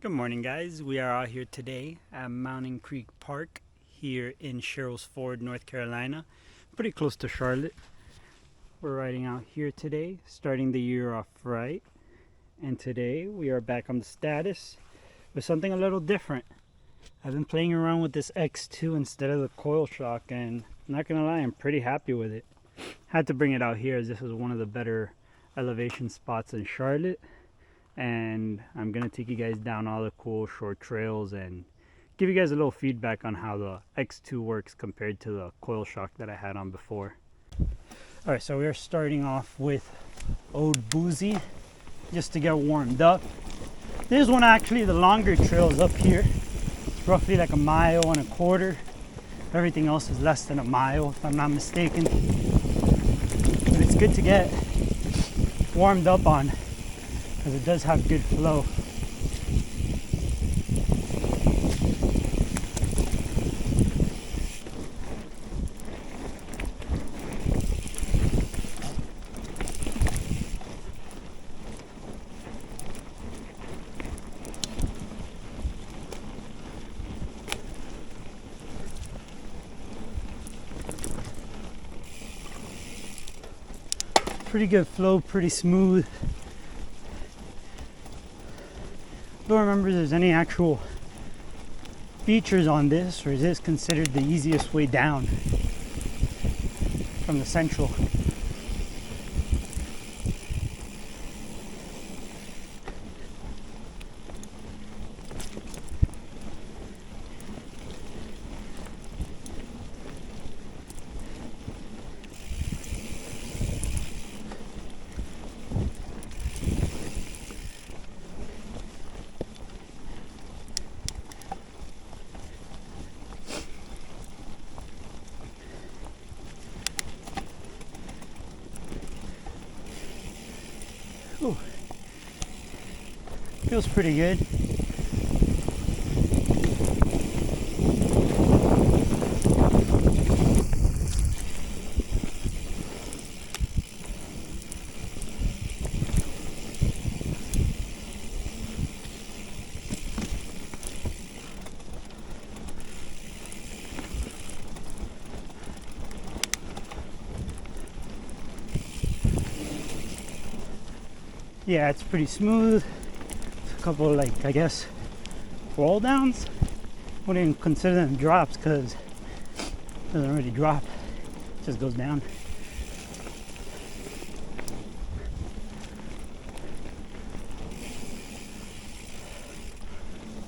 Good morning, guys. We are out here today at Mountain Creek Park here in Sherrills Ford, North Carolina, pretty close to Charlotte. We're riding out here today, starting the year off right. And today we are back on the status with something a little different. I've been playing around with this X2 instead of the coil shock, and I'm not gonna lie, I'm pretty happy with it. Had to bring it out here as this is one of the better elevation spots in Charlotte. And I'm gonna take you guys down all the cool short trails and give you guys a little feedback on how the X2 works compared to the coil shock that I had on before. Alright, so we are starting off with Old Boozy just to get warmed up. This is one of actually the longer trails up here. It's roughly like 1.25 miles. Everything else is less than 1 mile if I'm not mistaken. But it's good to get warmed up on, because it does have good flow. Pretty good flow, pretty smooth. Don't remember if there's any actual features on this, or is this considered the easiest way down from the central? Ooh. Feels pretty good. Yeah, it's pretty smooth. A couple, like, I guess, roll downs. Wouldn't even consider them drops because it doesn't really drop, it just goes down.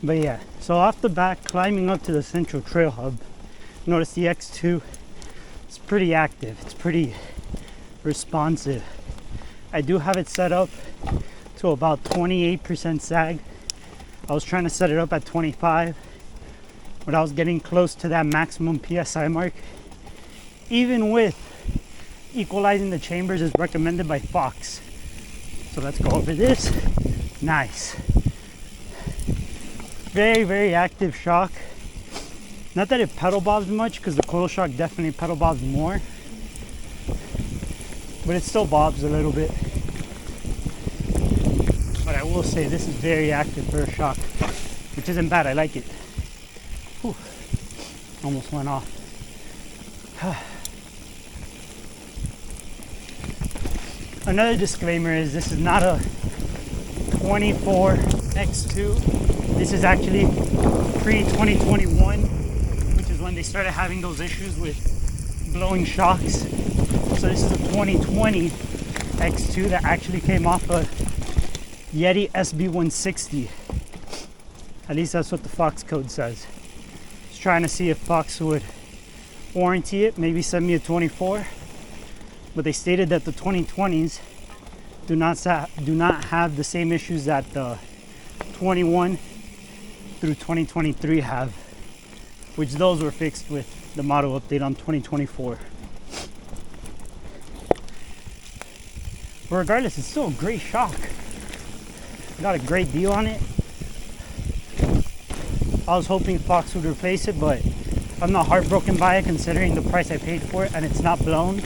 But yeah, so off the bat, climbing up to the central trail hub, notice the X2, it's pretty active, it's pretty responsive. I do have it set up to about 28% sag. I was trying to set it up at 25, but I was getting close to that maximum PSI mark. Even with equalizing the chambers as recommended by Fox. So let's go over this. Nice. Very, very active shock. Not that it pedal bobs much, because the coil shock definitely pedal bobs more. But it still bobs a little bit. But I will say this is very active for a shock, which isn't bad. I like it. Whew. Almost went off. Another disclaimer is this is not a 24 X2. This is actually pre-2021, which is when they started having those issues with blowing shocks. So this is a 2020 X2 that actually came off a Yeti SB160. At least that's what the Fox code says. Just trying to see if Fox would warranty it, maybe send me a 24. But they stated that the 2020s do not have the same issues that the 21 through 2023 have, which those were fixed with the model update on 2024. But regardless, it's still a great shock. Got a great deal on it. I was hoping Fox would replace it, but I'm not heartbroken by it considering the price I paid for it, and it's not blown.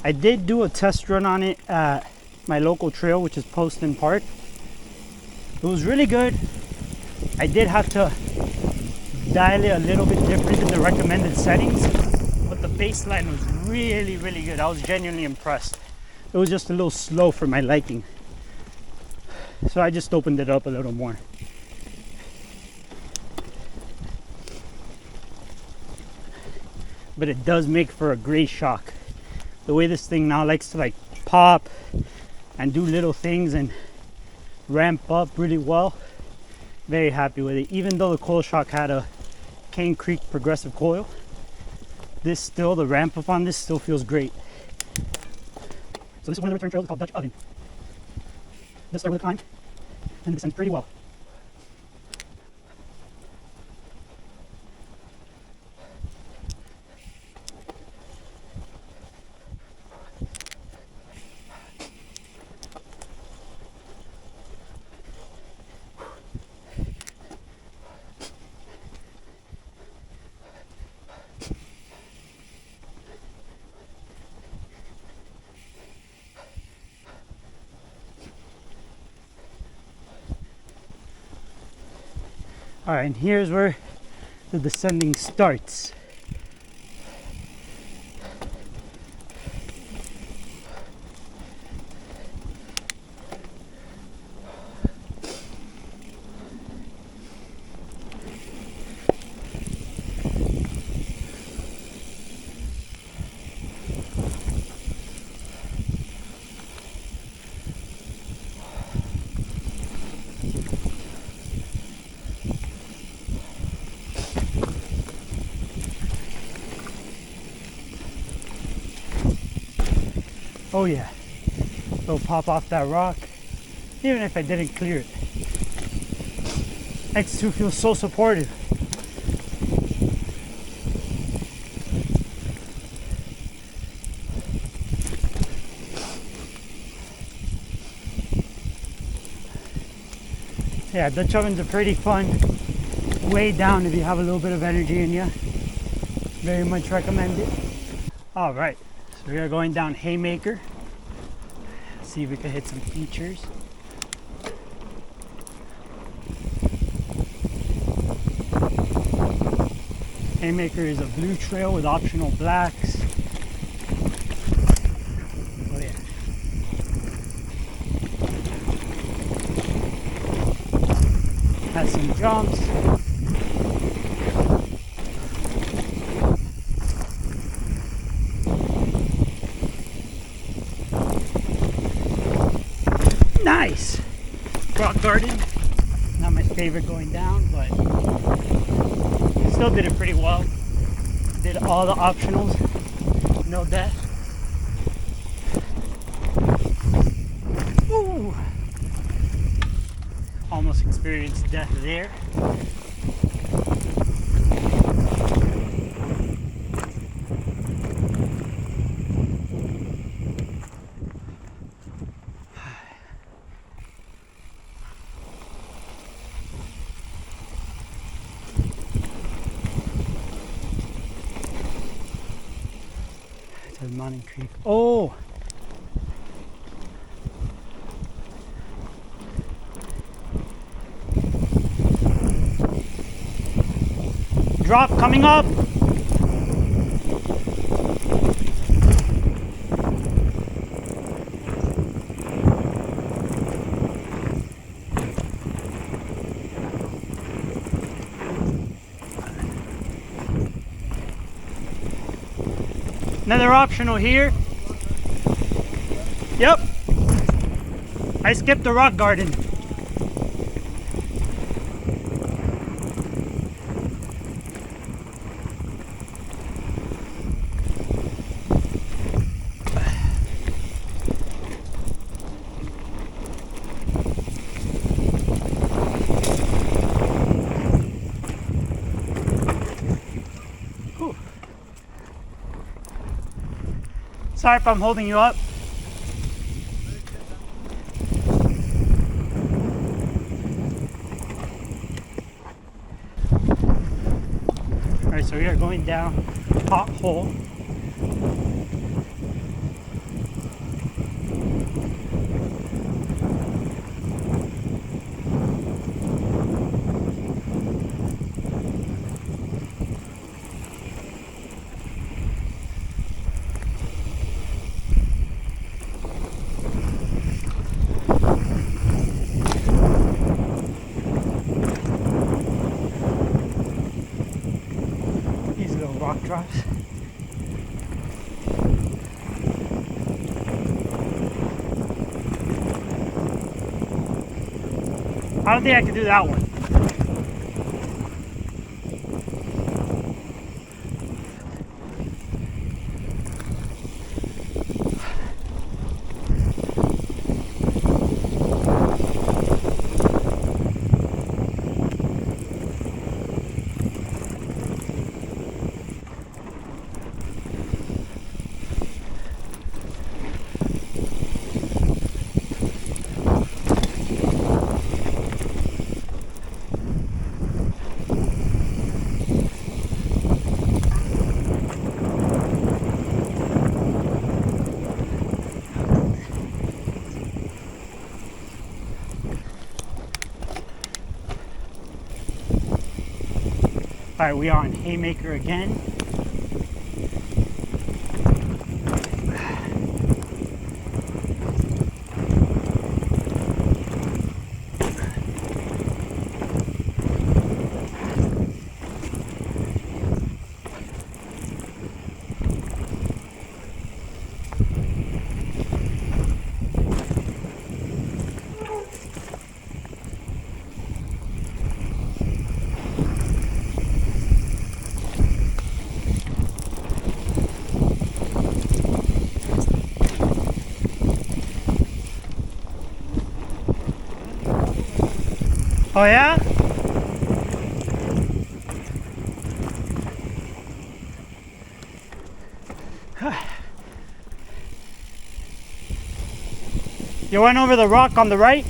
I I did do a test run on it at my local trail, which is Poston Park. It was really good. I did have to dial it a little bit different than the recommended settings, but the baseline was really, really good. I was genuinely impressed. It was just a little slow for my liking, so I just opened it up a little more. But it does make for a great shock. The way this thing now likes to like pop and do little things and ramp up really well. Very happy with it. Even though the coil shock had a Cane Creek progressive coil, this still, the ramp up on this still feels great. So this is one of the return trails called Dutch Oven. This started with a climb and it descends pretty well. All right, and here's where the descending starts. Oh yeah, it'll pop off that rock, even if I didn't clear it. X2 feels so supportive. Yeah, Dutch ovens are pretty fun. Way down if you have a little bit of energy in you. Very much recommend it. All right. We are going down Haymaker. See if we can hit some features. Haymaker is a blue trail with optional blacks. Oh yeah. Has some jumps. Nice! Rock garden. Not my favorite going down, but still did it pretty well. Did all the optionals. No death. Ooh! Almost experienced death there. Mountain Creek. Oh! Drop coming up! Another optional here. Yep. I skipped the rock garden. Sorry if I'm holding you up. Alright, so we are going down Hot Hole. I don't think I can do that one. All right, we are on haymaker again. Oh yeah? You went over the rock on the right?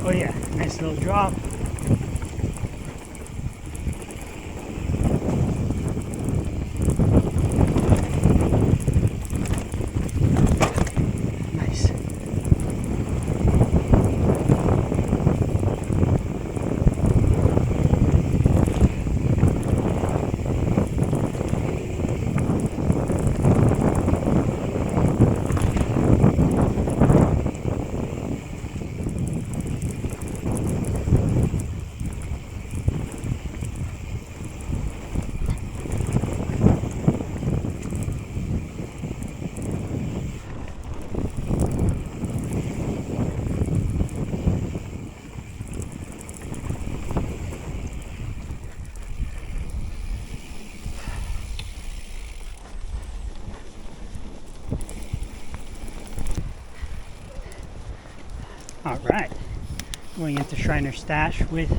Oh yeah, nice little drop. Nice. All right, going into Shriner's Stash with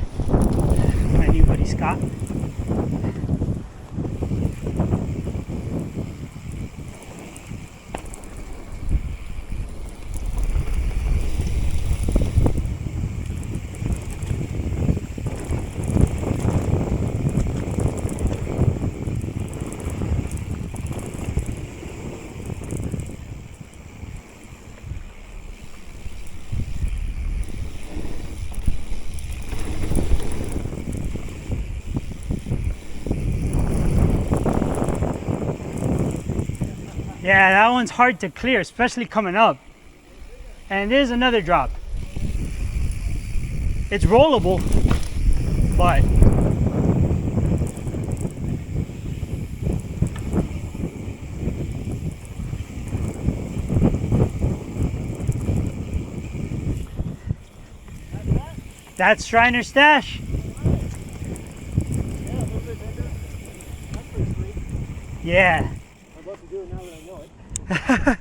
my new buddy Scott. Yeah, that one's hard to clear, especially coming up. And there's another drop. It's rollable, but that's Shriner's Stash. Yeah. I'd love to do it now that I know it.